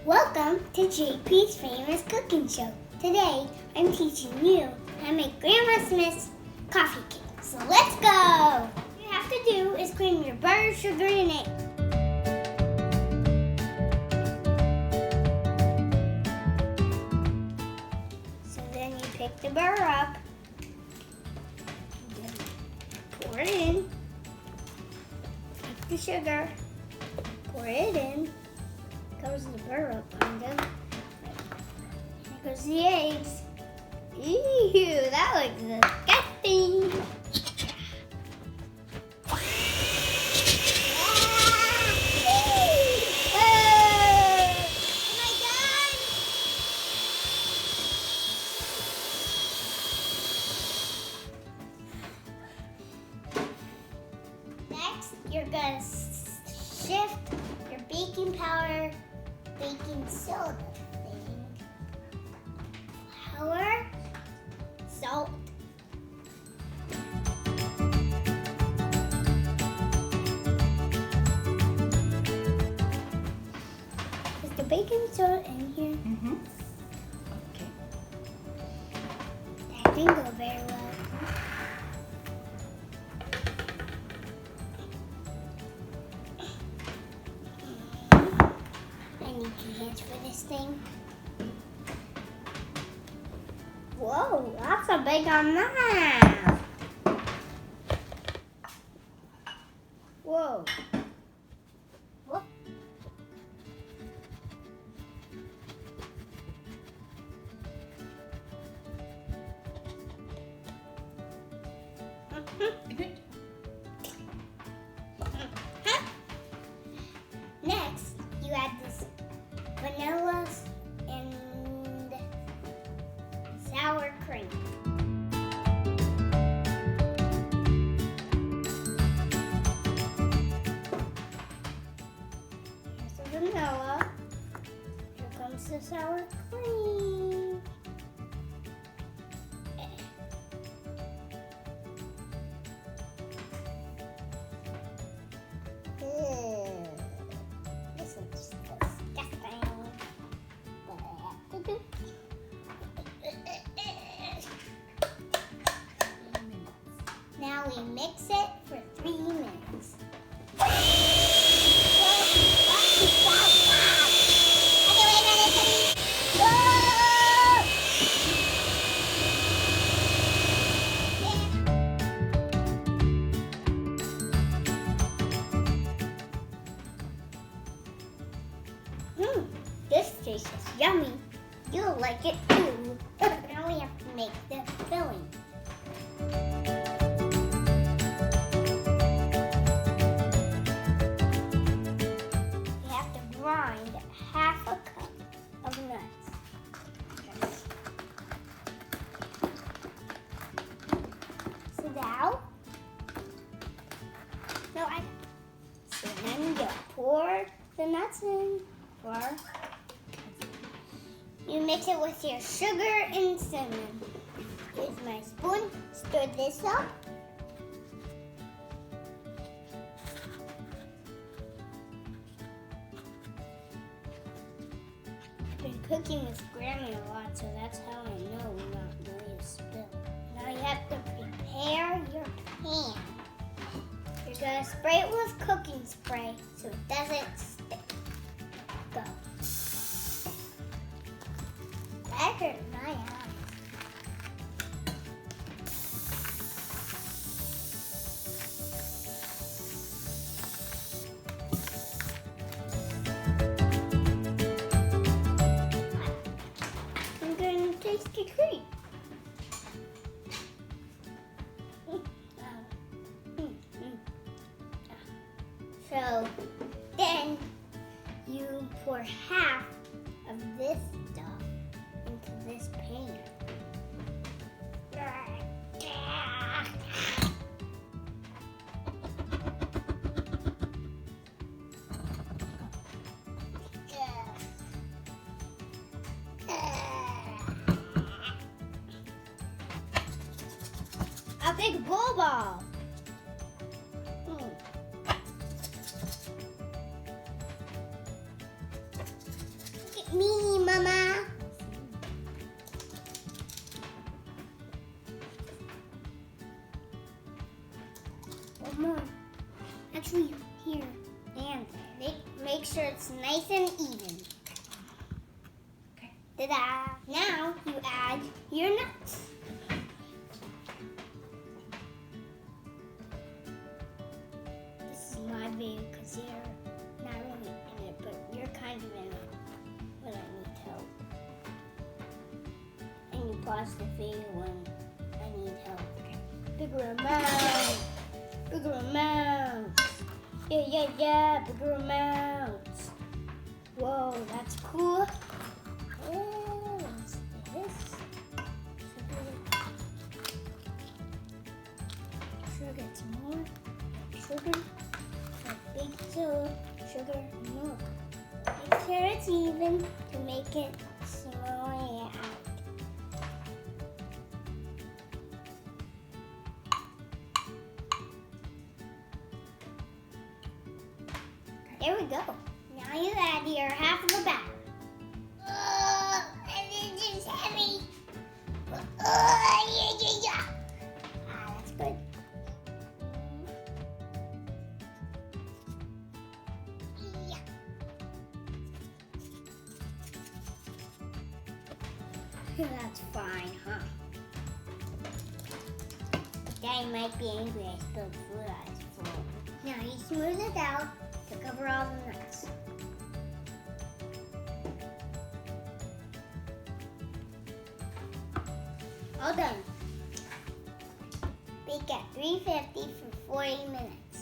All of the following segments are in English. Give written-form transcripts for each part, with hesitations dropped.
Welcome to JP's Famous Cooking Show. Today, I'm teaching you how to make Grandma Smith's coffee cake. So let's go! What you have to do is cream your butter, sugar, and egg. So then you pick the butter up, pour it in, take the sugar, pour it in. Goes the butter up kind of. Here goes the eggs. Ew, that looks disgusting. Next, you're gonna shift your baking powder, baking soda thing, flour, salt, is the baking soda in here? Mm-hmm. Okay. That didn't go very well. I need 2 hands for this thing. Whoa, that's a big amount. Whoa. Whoop. Good. Next, you add this vanilla and sour cream. Here's the vanilla. Here comes the sour cream. Ew. This looks disgusting. What I have to do? Now we mix it for 3 minutes. This tastes yummy. You'll like it too. Now we have to make the filling. You have to grind half a cup of nuts. So now, so then you pour the nuts in. You mix it with your sugar and cinnamon. Here's my spoon. Stir this up. I've been cooking with Grammy a lot, so that's how I know we're not going to spill. Now you have to prepare your pan. You're going to spray it with cooking spray so it doesn't stick. Go. That hurt my eyes. I'm going to taste the cream. So then you pour half of this stuff into this pan. A big bull ball. more. Actually, here. And make sure it's nice and even. Okay. Ta-da! Now you add your nuts. This is my video because you're not really in it, but you're kind of in it when I need help. And you pause the video when I need help. Okay. Bigger amount. Bigger amounts. Yeah, bigger amounts. Whoa, that's cool. Let's do this. Sugar, some more. Sugar. Big sugar, more. Make sure it's even to make it small out. There we go. Now you add your half of the batter. And it's just heavy. Yeah. That's good. Yeah. That's fine, huh? Daddy might be angry I spilled food on his floor. Now you smooth it out to cover all the nuts. All done. Bake at 350 for 40 minutes.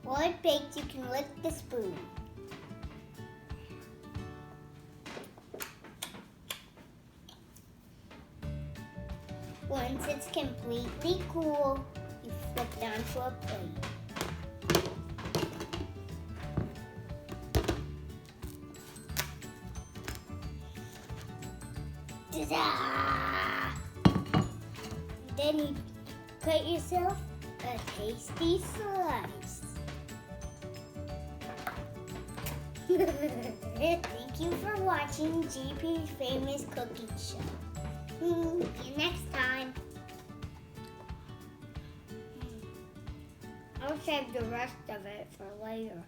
While it bakes, you can lick the spoon. Once it's completely cool, you flip it onto a plate. Ta-da! Then you cut yourself a tasty slice. Thank you for watching GP's Famous Cooking Show. See you next time. I'll save the rest of it for later.